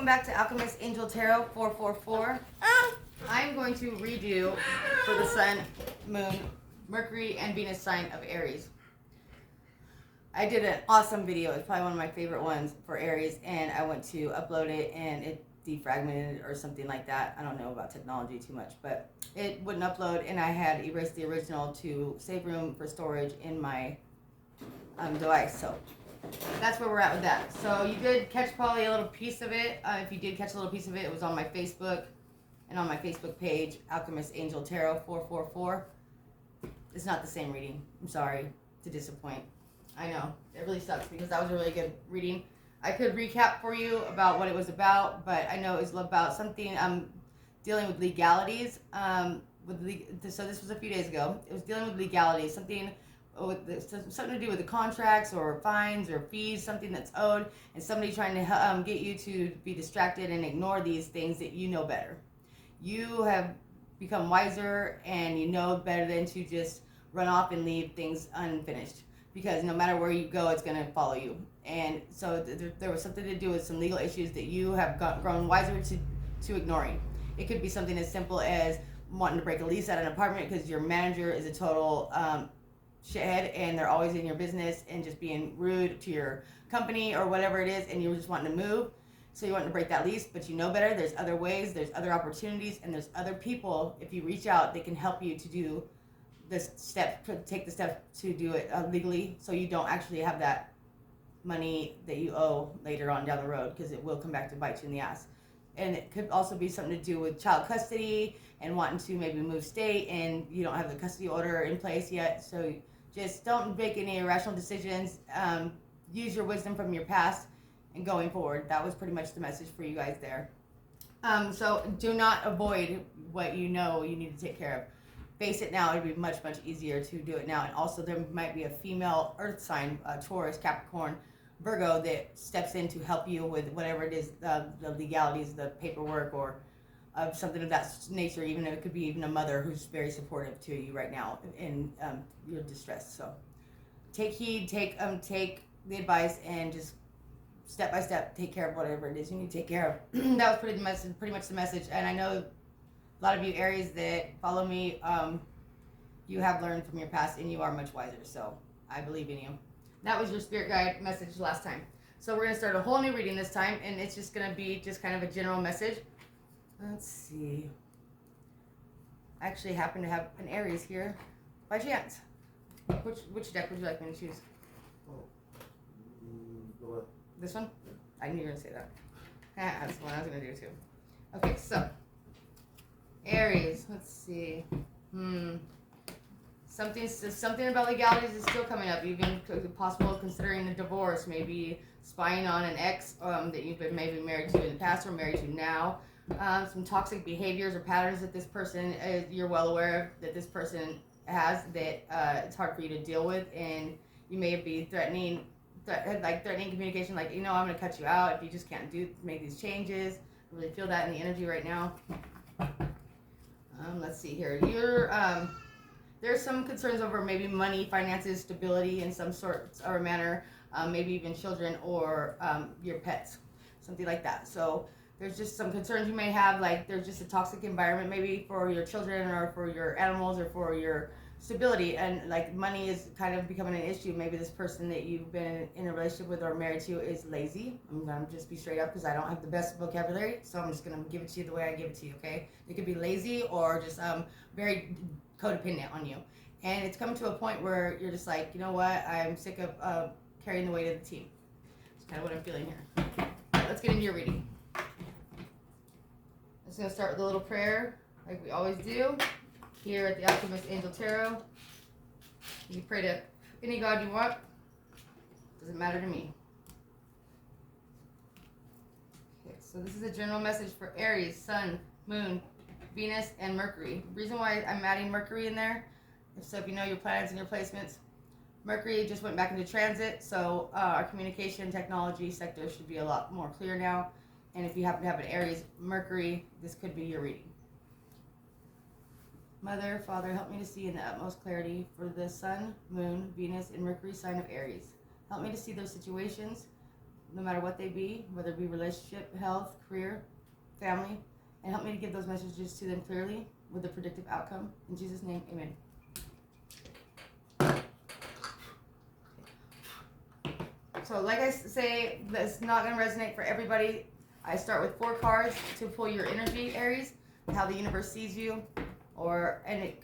Welcome back to Alchemist Angel Tarot 444. I'm going to read you for the Sun, Moon, Mercury, and Venus sign of Aries. I did an awesome video. It's probably one of my favorite ones for Aries, and I went to upload it and it defragmented or something like that. I don't know about technology too much, but it wouldn't upload, and I had erased the original to save room for storage in my device. So that's where we're at with that. So you did catch probably a little piece of it. If you did catch a little piece of it, it was on my Facebook and on my Facebook page, Alchemist Angel Tarot 444. It's not the same reading. I'm sorry to disappoint. I know, it really sucks because that was a really good reading. I could recap for you about what it was about, but I know it was about something dealing with legalities. So this was a few days ago. It was dealing with legalities, something to do with the contracts or fines or fees, something that's owed, and somebody trying to get you to be distracted and ignore these things that you know better. You have become wiser and you know better than to just run off and leave things unfinished, because no matter where you go, it's going to follow you. And so there was something to do with some legal issues that you have grown wiser to ignoring. It could be something as simple as wanting to break a lease at an apartment because your manager is a total shithead and they're always in your business and just being rude to your company or whatever it is, and you're just wanting to move. So you want to break that lease, but you know better. There's other ways, there's other opportunities, and there's other people, if you reach out, they can help you to do this step, take the step to do it legally, so you don't actually have that money that you owe later on down the road, because it will come back to bite you in the ass. And it could also be something to do with child custody and wanting to maybe move state, and you don't have the custody order in place yet. So just don't make any irrational decisions. Use your wisdom from your past and going forward. That was pretty much the message for you guys there. So do not avoid what you know you need to take care of. Face it now. It'd be much, much easier to do it now. And also there might be a female earth sign, Taurus, Capricorn, Virgo, that steps in to help you with whatever it is, the legalities, the paperwork, or something of that nature. Even it could be even a mother who's very supportive to you right now in your distress. So take heed, take the advice, and just step by step take care of whatever it is you need to take care of. That was pretty much the message. And I know a lot of you Aries that follow me, you have learned from your past and you are much wiser. So I believe in you. That was your spirit guide message last time. So we're going to start a whole new reading this time, and it's just going to be just kind of a general message. Let's see. I actually happen to have an Aries here by chance. Which deck would you like me to choose? This one? I knew you were going to say that. That's the one I was going to do too. Okay, so Aries, let's see. Something about legalities is still coming up. Even possible considering a divorce, maybe spying on an ex that you've been maybe married to in the past or married to now. Some toxic behaviors or patterns that this person, you're well aware of, that this person has, that it's hard for you to deal with, and you may be threatening communication, like, I'm going to cut you out if you just can't make these changes. I really feel that in the energy right now. Let's see here. There's some concerns over maybe money, finances, stability in some sort or manner, maybe even children or your pets, something like that. So there's just some concerns you may have, like there's just a toxic environment maybe for your children or for your animals or for your stability, and like money is kind of becoming an issue. Maybe this person that you've been in a relationship with or married to is lazy. I'm going to just be straight up because I don't have the best vocabulary, so I'm just going to give it to you the way I give it to you, okay? It could be lazy or just very codependent on you. And it's coming to a point where you're just like, you know what, I'm sick of carrying the weight of the team. That's kind of what I'm feeling here. All right, let's get into your reading. I'm just going to start with a little prayer like we always do here at the Alchemist Angel Tarot. You can pray to any god you want. Doesn't matter to me. Okay, so this is a general message for Aries, Sun, Moon, Venus, and Mercury. The reason why I'm adding Mercury in there, if you know your planets and your placements, Mercury just went back into transit, so our communication technology sector should be a lot more clear now. And if you happen to have an Aries Mercury, this could be your reading. Mother, Father, help me to see in the utmost clarity for the Sun, Moon, Venus, and Mercury sign of Aries. Help me to see those situations no matter what they be, whether it be relationship, health, career, family, and help me to give those messages to them clearly with a predictive outcome. In Jesus' name, amen. So like I say, that's not going to resonate for everybody. I start with 4 cards to pull your energy, Aries, how the universe sees you,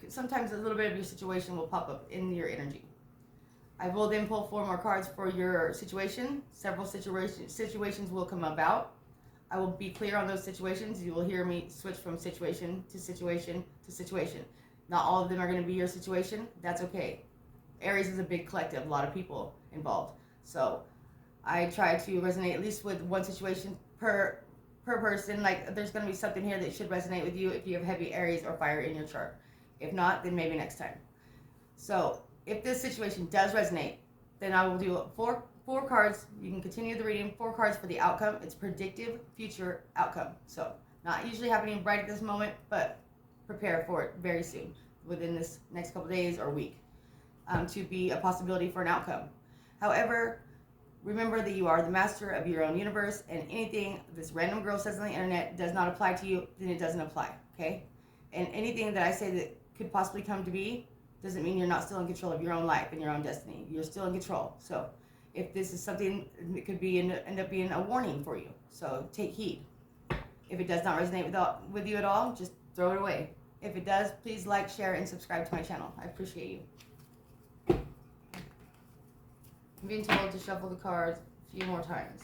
sometimes a little bit of your situation will pop up in your energy. I will then pull 4 more cards for your situation. Several situations will come about. I will be clear on those situations. You will hear me switch from situation to situation to situation. Not all of them are going to be your situation. That's okay. Aries is a big collective, a lot of people involved. So I try to resonate at least with one situation per person. Like there's going to be something here that should resonate with you if you have heavy Aries or fire in your chart. If not, then maybe next time. So if this situation does resonate, then I will do four cards. You can continue the reading. 4 cards for the outcome. It's predictive future outcome. So not usually happening right at this moment, but prepare for it very soon, within this next couple days or week, to be a possibility for an outcome. However, remember that you are the master of your own universe, and anything this random girl says on the internet does not apply to you, then it doesn't apply, okay? And anything that I say that could possibly come to be doesn't mean you're not still in control of your own life and your own destiny. You're still in control. So if this is something, it could be end up being a warning for you. So take heed. If it does not resonate with you at all, just throw it away. If it does, please like, share, and subscribe to my channel. I appreciate you. I'm being told to shuffle the cards a few more times.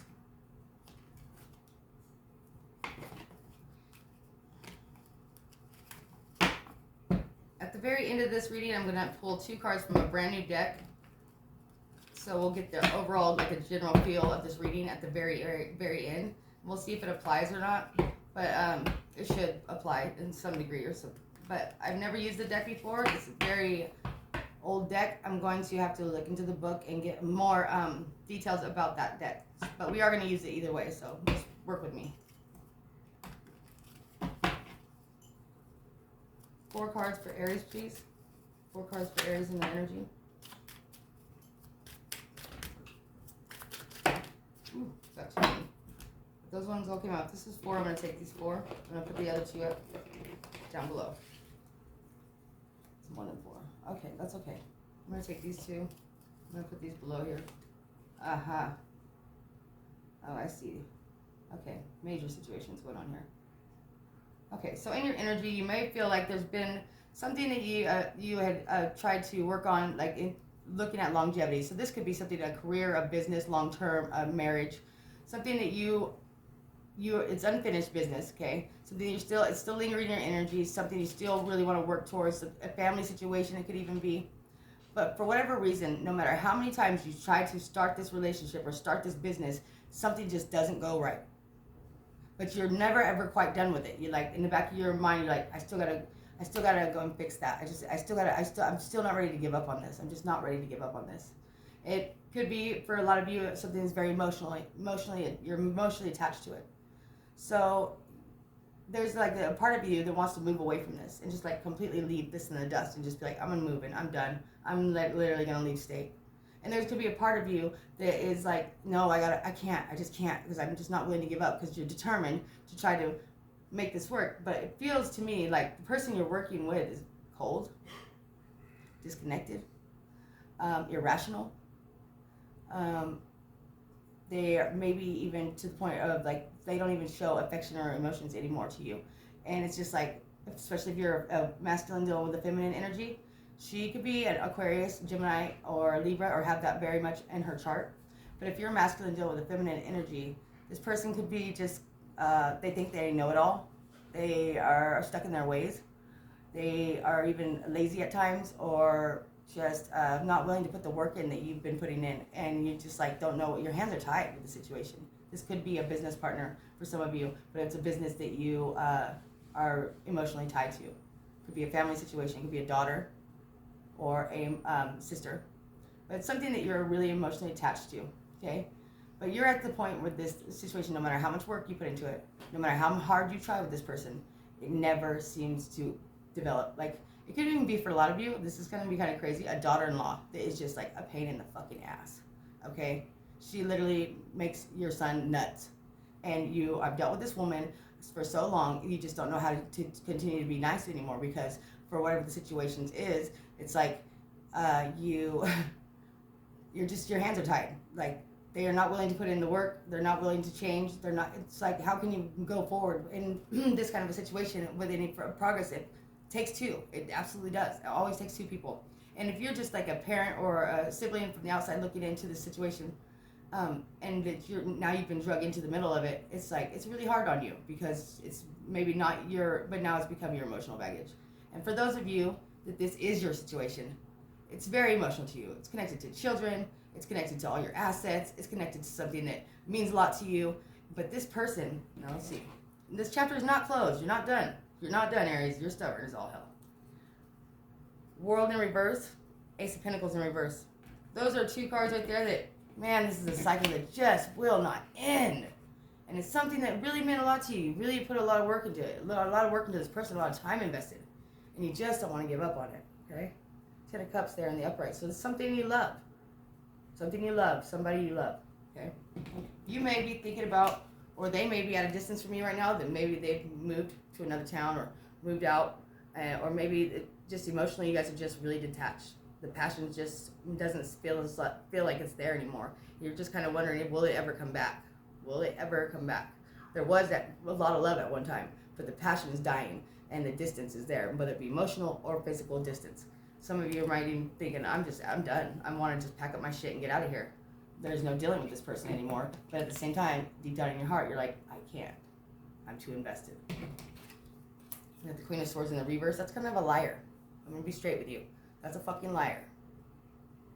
At the very end of this reading, I'm going to pull 2 cards from a brand new deck. So we'll get the overall, like a general feel of this reading at the very end. We'll see if it applies or not, but it should apply in some degree or so. But I've never used the deck before. It's a very old deck. I'm going to have to look into the book and get more details about that deck. But we are going to use it either way, so just work with me. 4 cards for Aries, please. 4 cards for Aries in the energy. Ooh, got too many. Those ones all came out. This is 4. I'm going to take these 4. I'm going to put the other 2 up down below. It's more than 4. Okay, that's okay. I'm going to take these 2. I'm going to put these below here. Aha. Oh, I see. Okay, major situations going on here. Okay, so in your energy, you may feel like there's been something that you had tried to work on, like in looking at longevity. So this could be something, a career, a business, long-term, a marriage, something that it's unfinished business, okay? Something it's still lingering in your energy, something you still really want to work towards, a family situation it could even be. But for whatever reason, no matter how many times you try to start this relationship or start this business, something just doesn't go right. But you're never ever quite done with it. You're like, in the back of your mind, you're like, I still gotta go and fix that. I'm still not ready to give up on this. I'm just not ready to give up on this. It could be, for a lot of you, something that's very you're emotionally attached to it. So there's like a part of you that wants to move away from this and just like completely leave this in the dust and just be like, I'm moving, I'm done. I'm like literally gonna leave state. And there could be a part of you that is like, no, I just can't, because I'm just not willing to give up, because you're determined to try to make this work. But it feels to me like the person you're working with is cold, disconnected, irrational. They are maybe even to the point of like, they don't even show affection or emotions anymore to you. And it's just like, especially if you're a masculine dealing with a feminine energy, she could be an Aquarius, Gemini, or Libra, or have that very much in her chart. But if you're masculine dealing with a feminine energy, this person could be just, they think they know it all. They are stuck in their ways. They are even lazy at times, or just not willing to put the work in that you've been putting in. And you just like don't know, your hands are tied with the situation. This could be a business partner for some of you, but it's a business that you are emotionally tied to. It could be a family situation, it could be a daughter, or a sister, but it's something that you're really emotionally attached to, okay? But you're at the point with this situation, no matter how much work you put into it, no matter how hard you try with this person, it never seems to develop. Like, it could even be, for a lot of you, this is going to be kind of crazy, a daughter-in-law that is just like a pain in the fucking ass, okay? She literally makes your son nuts. And I've dealt with this woman for so long, you just don't know how to continue to be nice anymore, because for whatever the situation is, it's like you're just, your hands are tied. Like, they are not willing to put in the work. They're not willing to change. They're not. It's like, how can you go forward in this kind of a situation with any progress? It takes two. It absolutely does. It always takes two people. And if you're just like a parent or a sibling from the outside looking into the situation, and that you've been drug into the middle of it, it's like, it's really hard on you, because it's maybe not but now it's become your emotional baggage. And for those of you that this is your situation, it's very emotional to you. It's connected to children. It's connected to all your assets. It's connected to something that means a lot to you. But this person, now let's see. This chapter is not closed. You're not done. You're not done, Aries. You're stubborn as all hell. World in reverse. Ace of Pentacles in reverse. Those are two cards right there that, man, this is a cycle that just will not end. And it's something that really meant a lot to you. You really put a lot of work into it. A lot of work into this person, a lot of time invested. And you just don't want to give up on it, okay? Ten of Cups there in the upright. So it's something you love. Something you love. Somebody you love, okay? You may be thinking about, or they may be at a distance from you right now, that maybe they've moved to another town or moved out, or maybe just emotionally you guys are just really detached. The passion just doesn't feel like it's there anymore. You're just kind of wondering, will it ever come back? Will it ever come back? There was a lot of love at one time, but the passion is dying and the distance is there, whether it be emotional or physical distance. Some of you might even thinking, I'm done. I want to just pack up my shit and get out of here. There's no dealing with this person anymore. But at the same time, deep down in your heart, you're like, I can't. I'm too invested. You have the Queen of Swords in the reverse. That's kind of a liar. I'm going to be straight with you. That's a fucking liar.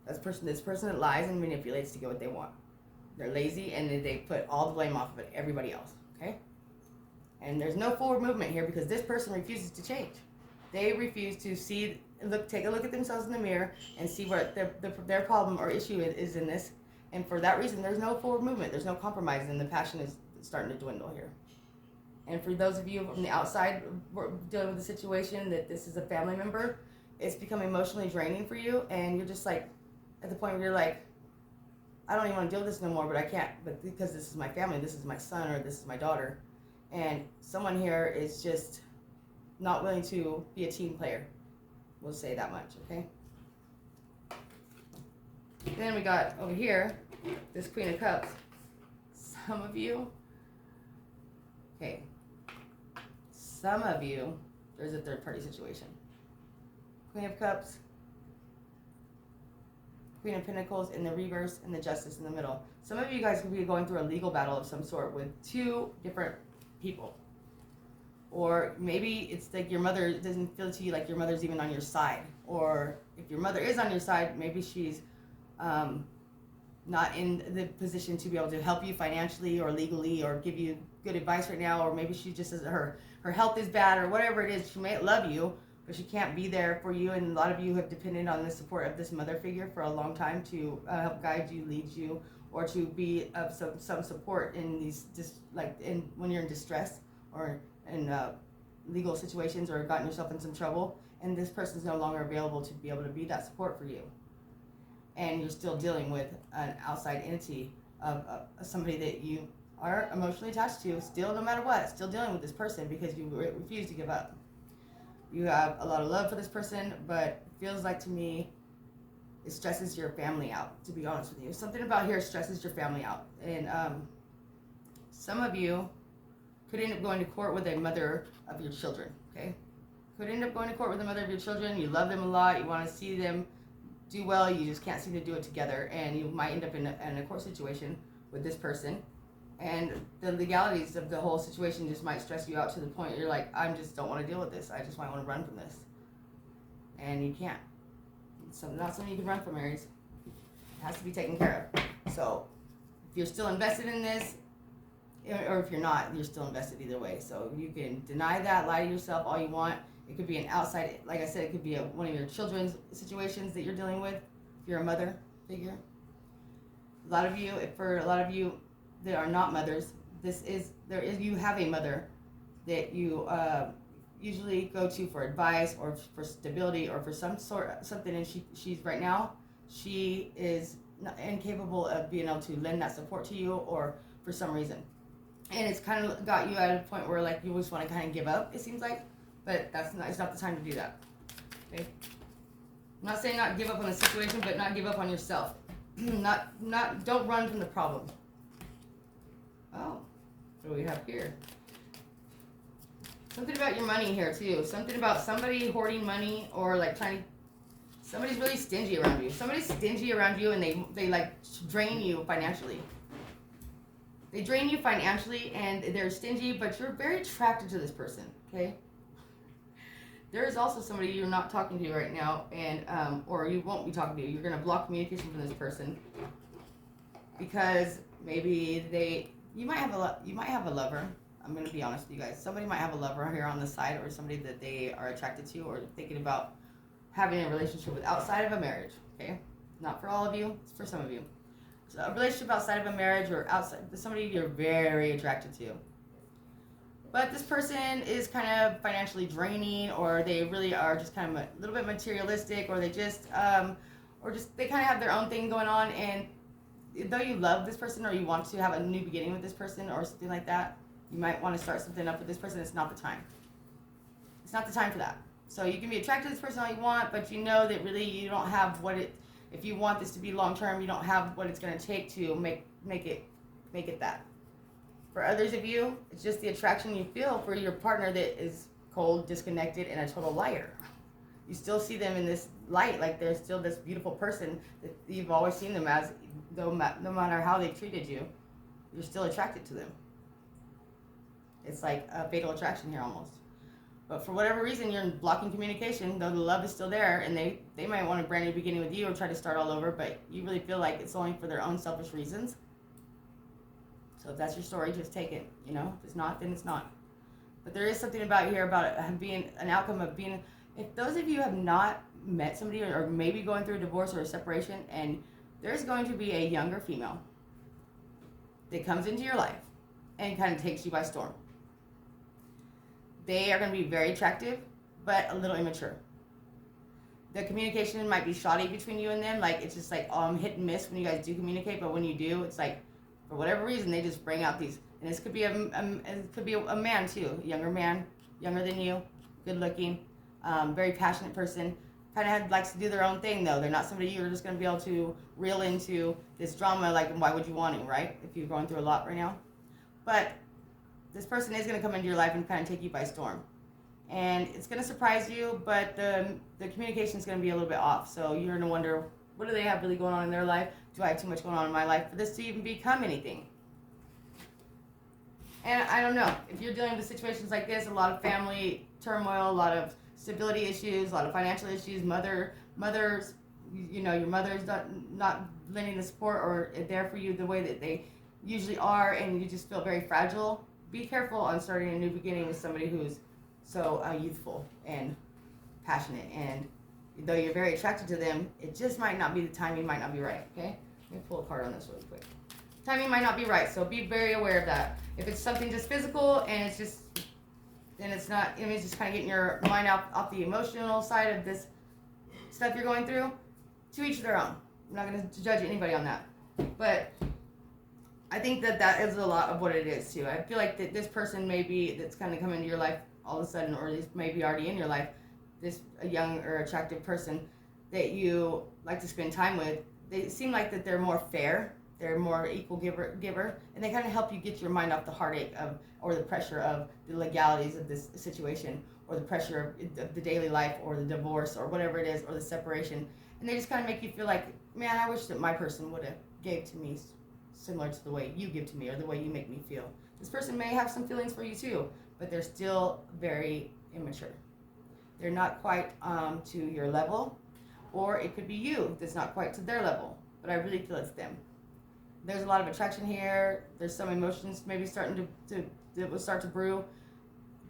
This person that lies and manipulates to get what they want. They're lazy, and they put all the blame off of everybody else, okay? And there's no forward movement here, because this person refuses to change. They refuse to take a look at themselves in the mirror and see what their problem or issue is in this. And for that reason, there's no forward movement. There's no compromise, and the passion is starting to dwindle here. And for those of you from the outside dealing with the situation that this is a family member, it's become emotionally draining for you, and you're just like, at the point where you're like, I don't even want to deal with this no more, but I can't, but because this is my family, this is my son, or this is my daughter, and someone here is just not willing to be a team player. We'll say that much, okay? Then we got over here, this Queen of Cups. Some of you, there's a third party situation. Queen of Cups, Queen of Pentacles in the reverse, and the Justice in the middle. Some of you guys could be going through a legal battle of some sort with two different people. Or maybe it's like your mother doesn't feel to you like your mother's even on your side. Or if your mother is on your side, maybe she's not in the position to be able to help you financially or legally or give you good advice right now. Or maybe she just says her health is bad, or whatever it is. She may love you, but she can't be there for you. And a lot of you have depended on the support of this mother figure for a long time to help guide you, lead you, or to be of some support in these, when you're in distress or in legal situations, or gotten yourself in some trouble, and this person's no longer available to be able to be that support for you. And you're still dealing with an outside entity of somebody that you are emotionally attached to, still, no matter what, still dealing with this person because you refuse to give up. You have a lot of love for this person, but it feels like to me it stresses your family out, to be honest with you. Something about here stresses your family out. And some of you could end up going to court with a mother of your children, okay? Could end up going to court with a mother of your children. You love them a lot. You want to see them do well. You just can't seem to do it together. And you might end up in a court situation with this person. And the legalities of the whole situation just might stress you out to the point you're like, I just don't want to deal with this. I just might want to run from this. And you can't. It's not something you can run from, Aries. It has to be taken care of. So if you're still invested in this, or if you're not, you're still invested either way. So you can deny that, lie to yourself all you want. It could be an outside, like I said, it could be one of your children's situations that you're dealing with. If you're a mother figure. For a lot of you that are not mothers, you have a mother that you usually go to for advice or for stability or for something, and she's right now, she is incapable of being able to lend that support to you, or for some reason. And it's kind of got you at a point where like you always want to kind of give up, it seems like, but it's not the time to do that. Okay? I'm not saying not give up on the situation, but not give up on yourself. Don't run from the problem. Oh, what do we have here? Something about your money here too. Something about somebody hoarding money, or like somebody's really stingy around you. Somebody's stingy around you, and they like drain you financially. They drain you financially, and they're stingy, but you're very attracted to this person, okay? There is also somebody you're not talking to right now, and or you won't be talking to. You're going to block communication from this person because maybe you might have a lover. I'm going to be honest with you guys. Somebody might have a lover here on the side, or somebody that they are attracted to, or thinking about having a relationship with outside of a marriage, okay? Not for all of you, it's for some of you. So a relationship outside of a marriage, or outside somebody you're very attracted to. But this person is kind of financially draining, or they really are just kind of a little bit materialistic, or they just they kind of have their own thing going on. And though you love this person, or you want to have a new beginning with this person, or something like that, you might want to start something up with this person. It's not the time. It's not the time for that. So you can be attracted to this person all you want, but you know that really you don't have if you want this to be long term, you don't have what it's going to take to make it that. For others of you, it's just the attraction you feel for your partner that is cold, disconnected, and a total liar. You still see them in this light, like they're still this beautiful person that you've always seen them as, no matter how they've treated you, you're still attracted to them. It's like a fatal attraction here almost. But for whatever reason, you're blocking communication, though the love is still there, and they might want a brand new beginning with you or try to start all over, but you really feel like it's only for their own selfish reasons. So if that's your story, just take it. You know, if it's not, then it's not. But there is something about here about it being an outcome of being. If those of you have not met somebody, or maybe going through a divorce or a separation, and there's going to be a younger female that comes into your life and kind of takes you by storm. They are going to be very attractive, but a little immature. The communication might be shoddy between you and them. Like, it's just like hit and miss when you guys do communicate, but when you do, it's like, for whatever reason, they just bring out these. And this could be a man too, a younger man, younger than you, good looking, very passionate person. Kind of likes to do their own thing though. They're not somebody you're just going to be able to reel into this drama. Like, why would you want to, right? If you're going through a lot right now. But this person is going to come into your life and kind of take you by storm. And it's going to surprise you, but the communication is going to be a little bit off. So you're going to wonder, what do they have really going on in their life? Do I have too much going on in my life for this to even become anything? And I don't know. If you're dealing with situations like this, a lot of family turmoil, a lot of stability issues, a lot of financial issues, mothers, you know, your mother's not lending the support or there for you the way that they usually are, and you just feel very fragile. Be careful on starting a new beginning with somebody who's so youthful and passionate, and though you're very attracted to them, it just might not be, the timing might not be right, okay? Let me pull a card on this really quick. Timing might not be right, so be very aware of that. If it's something just physical and it's just, then it's not, I mean, it's just kind of getting your mind off the emotional side of this stuff you're going through, to each their own. I'm not going to judge anybody on that. But I think that is a lot of what it is too. I feel like that this person maybe that's kind of come into your life all of a sudden, or at least maybe already in your life, this a young or attractive person that you like to spend time with, they seem like that they're more fair, they're more equal giver, and they kind of help you get your mind off the heartache of, or the pressure of the legalities of this situation, or the pressure of the daily life, or the divorce, or whatever it is, or the separation. And they just kind of make you feel like, man, I wish that my person would have gave to me similar to the way you give to me, or the way you make me feel. This person may have some feelings for you too, but they're still very immature. They're not quite to your level, or it could be you that's not quite to their level, but I really feel it's them. There's a lot of attraction here. There's some emotions maybe starting that will start to brew.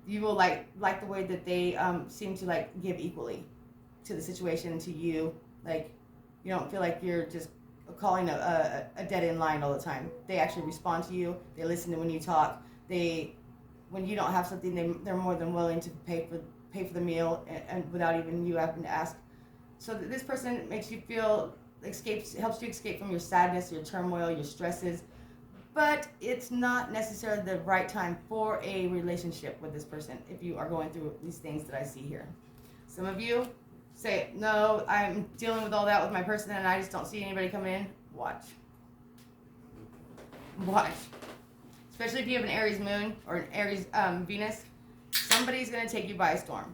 You will like the way that they seem to like give equally to the situation, to you. Like, you don't feel like you're just calling a dead end line all the time. They actually respond to you. They listen to when you talk. When you don't have something, they're more than willing to pay for the meal, and without even you having to ask. So this person makes you feel helps you escape from your sadness, your turmoil, your stresses. But it's not necessarily the right time for a relationship with this person if you are going through these things that I see here. Some of you say, no, I'm dealing with all that with my person and I just don't see anybody coming in. Watch. Especially if you have an Aries moon or an Aries Venus, somebody's going to take you by a storm.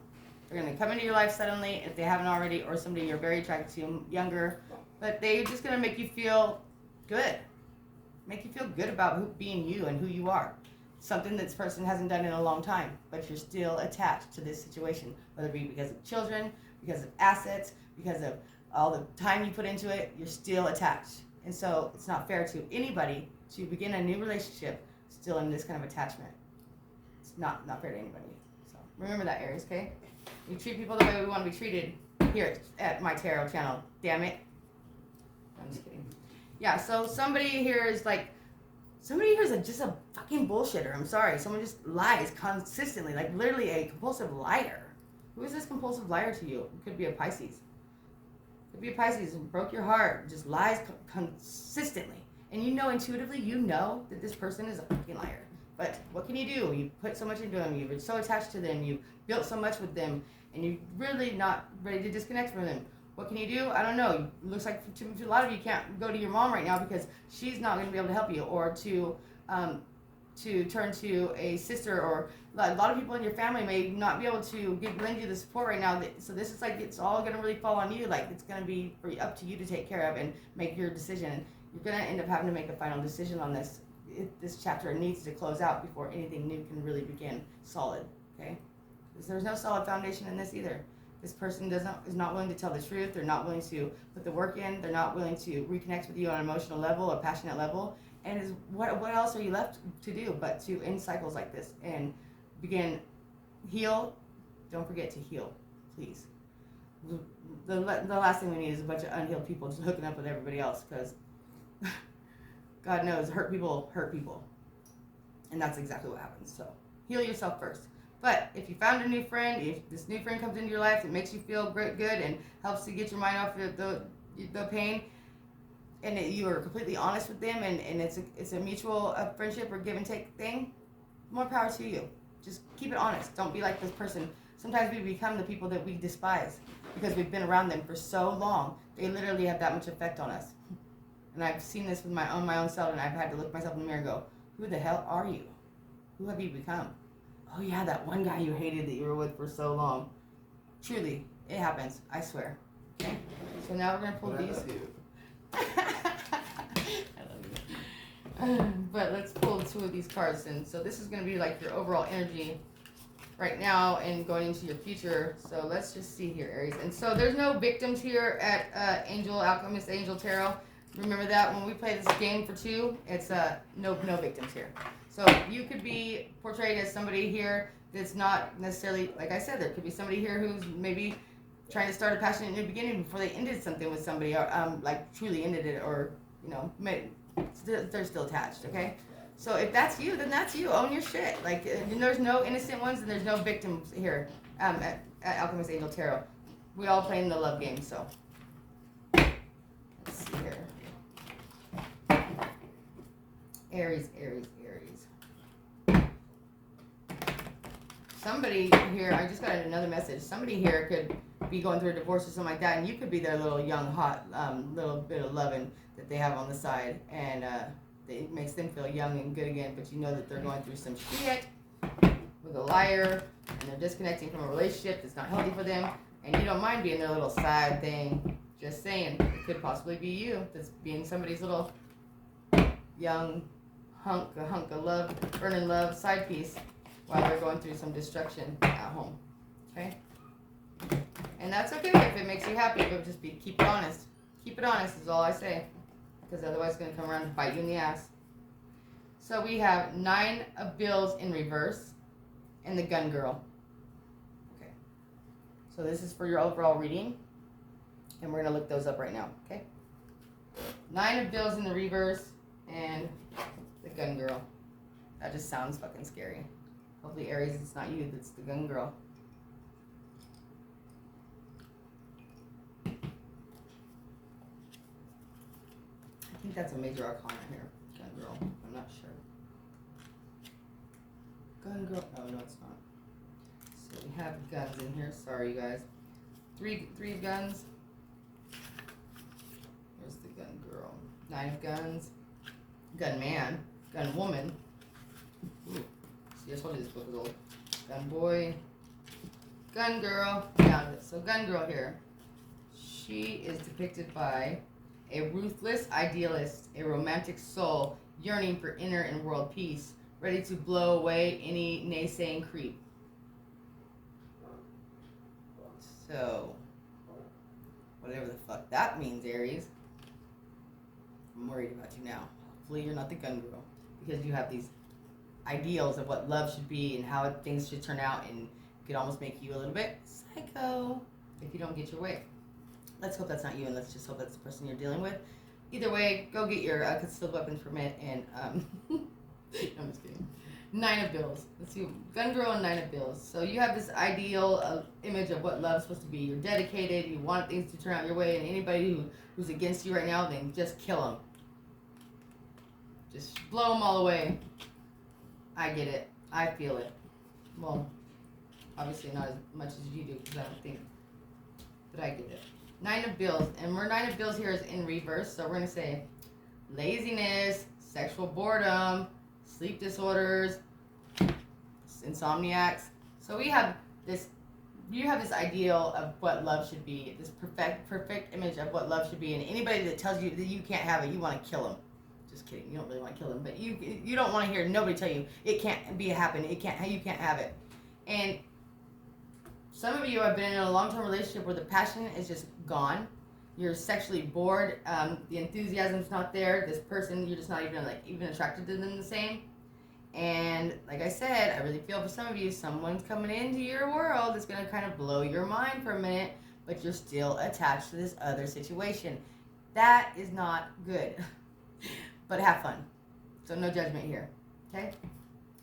They're going to come into your life suddenly if they haven't already, or somebody you're very attracted to, younger. But they're just going to make you feel good. Make you feel good about being you and who you are. Something that this person hasn't done in a long time, but you're still attached to this situation, whether it be because of children, because of assets, because of all the time you put into it, you're still attached. And so it's not fair to anybody to begin a new relationship still in this kind of attachment. It's not fair to anybody. So remember that, Aries, okay? We treat people the way we want to be treated here at my tarot channel. Damn it. I'm just kidding. Yeah, so somebody here is just a fucking bullshitter. I'm sorry. Someone just lies consistently, like literally a compulsive liar. Who is this compulsive liar to you? It could be a Pisces. Could be a Pisces who broke your heart, just lies consistently. And you know intuitively, you know that this person is a fucking liar. But what can you do? You put so much into them, you've been so attached to them, you've built so much with them, and you're really not ready to disconnect from them. What can you do? I don't know. It looks like to a lot of you can't go to your mom right now because she's not going to be able to help you, or to turn to a sister, or a lot of people in your family may not be able to lend you the support right now. So this is like, it's all going to really fall on you. Like, it's going to be up to you to take care of and make your decision. You're going to end up having to make a final decision on this. This chapter needs to close out before anything new can really begin solid, okay? Because there's no solid foundation in this either. This person is not willing to tell the truth. They're not willing to put the work in. They're not willing to reconnect with you on an emotional level, a passionate level. And what else are you left to do but to end cycles like this and begin heal? Don't forget to heal, please. The last thing we need is a bunch of unhealed people just hooking up with everybody else, because God knows hurt people. And that's exactly what happens. So heal yourself first. But if you found a new friend, if this new friend comes into your life that makes you feel good and helps to get your mind off the pain, and you are completely honest with them, and it's a mutual friendship or give and take thing, more power to you. Just keep it honest. Don't be like this person. Sometimes we become the people that we despise because we've been around them for so long. They literally have that much effect on us. And I've seen this with my own self, and I've had to look myself in the mirror and go, who the hell are you? Who have you become? Oh yeah, that one guy you hated that you were with for so long. Truly, it happens. I swear. Okay? So now we're going to pull these. I love you. But let's pull two of these cards. And so this is going to be like your overall energy right now and going into your future. So let's just see here, Aries. And so there's no victims here at Alchemist Angel Tarot. Remember that when we play this game for two, it's no victims here. So you could be portrayed as somebody here that's not necessarily, like I said, there could be somebody here who's maybe trying to start a passionate new beginning before they ended something with somebody, or like truly ended it, or they're still attached. Okay, so if that's you, then that's you. Own your shit. Like, there's no innocent ones and there's no victims here at Alchemist Angel Tarot. We all play in the love game. So let's see here. Aries. Somebody here, I just got another message. Somebody here could be going through a divorce or something like that, and you could be their little young, hot, little bit of loving that they have on the side, and it makes them feel young and good again, but you know that they're going through some shit with a liar, and they're disconnecting from a relationship that's not healthy for them, and you don't mind being their little side thing. Just saying, it could possibly be you that's being somebody's little young hunk of love, burning love side piece while they're going through some destruction at home. Okay? And that's okay if it makes you happy, but just keep it honest. Keep it honest is all I say, because otherwise it's going to come around and bite you in the ass. So we have 9 of Bills in reverse and the Gun Girl. Okay. So this is for your overall reading, and we're going to look those up right now. Okay? 9 of Bills in the reverse and the Gun Girl. That just sounds fucking scary. Hopefully, Aries, it's not you that's the Gun Girl. think that's a major arcana here. Gun girl. I'm not sure. Gun girl. Oh, no, it's not. So we have guns in here. Sorry, you guys. Three of guns. Where's the gun girl? 9 of guns. Gun man. Gun woman. Ooh. See, I told you this book was old. Gun boy. Gun girl. Found it. So gun girl here. She is depicted by a ruthless idealist, a romantic soul yearning for inner and world peace, ready to blow away any naysaying creep. So, whatever the fuck that means, Aries. I'm worried about you now. Hopefully you're not the gun girl, because you have these ideals of what love should be and how things should turn out, and it could almost make you a little bit psycho if you don't get your way. Let's hope that's not you, and let's just hope that's the person you're dealing with. Either way, go get your concealed weapons permit, and I'm just kidding. 9 of bills. Let's see, gun girl and 9 of bills. So you have this ideal image of what love's supposed to be. You're dedicated. You want things to turn out your way, and anybody who's against you right now, then just kill them. Just blow them all away. I get it. I feel it. Well, obviously not as much as you do, because I don't think, but I get it. 9 of bills, and we're 9 of bills here is in reverse, so we're going to say laziness, sexual boredom, sleep disorders, insomniacs. So we have this, you have this ideal of what love should be, this perfect image of what love should be, and anybody that tells you that you can't have it, you want to kill them. Just kidding, you don't really want to kill them, but you don't want to hear nobody tell you it can't be happening, you can't have it. And some of you have been in a long-term relationship where the passion is just gone. You're sexually bored. The enthusiasm's not there. This person, you're just not even attracted to them the same. And like I said, I really feel for some of you, someone's coming into your world that's going to kind of blow your mind for a minute, but you're still attached to this other situation. That is not good. But have fun. So no judgment here. Okay?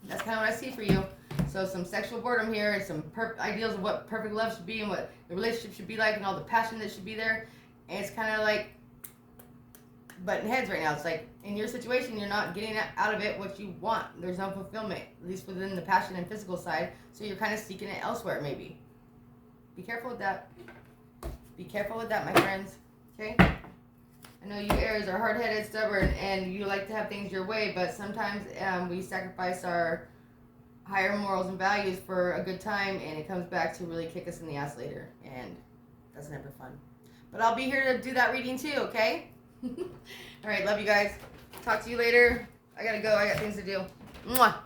That's kind of what I see for you. So some sexual boredom here, and some ideals of what perfect love should be and what the relationship should be like, and all the passion that should be there. And it's kind of like butting heads right now. It's like in your situation, you're not getting out of it what you want. There's no fulfillment, at least within the passion and physical side. So you're kind of seeking it elsewhere, maybe. Be careful with that. Be careful with that, my friends. Okay? I know you Aries are hard-headed, stubborn, and you like to have things your way, but sometimes we sacrifice our higher morals and values for a good time, and it comes back to really kick us in the ass later, and that's never fun. But I'll be here to do that reading too, okay? All right, love you guys. Talk to you later. I gotta go. I got things to do. Mwah.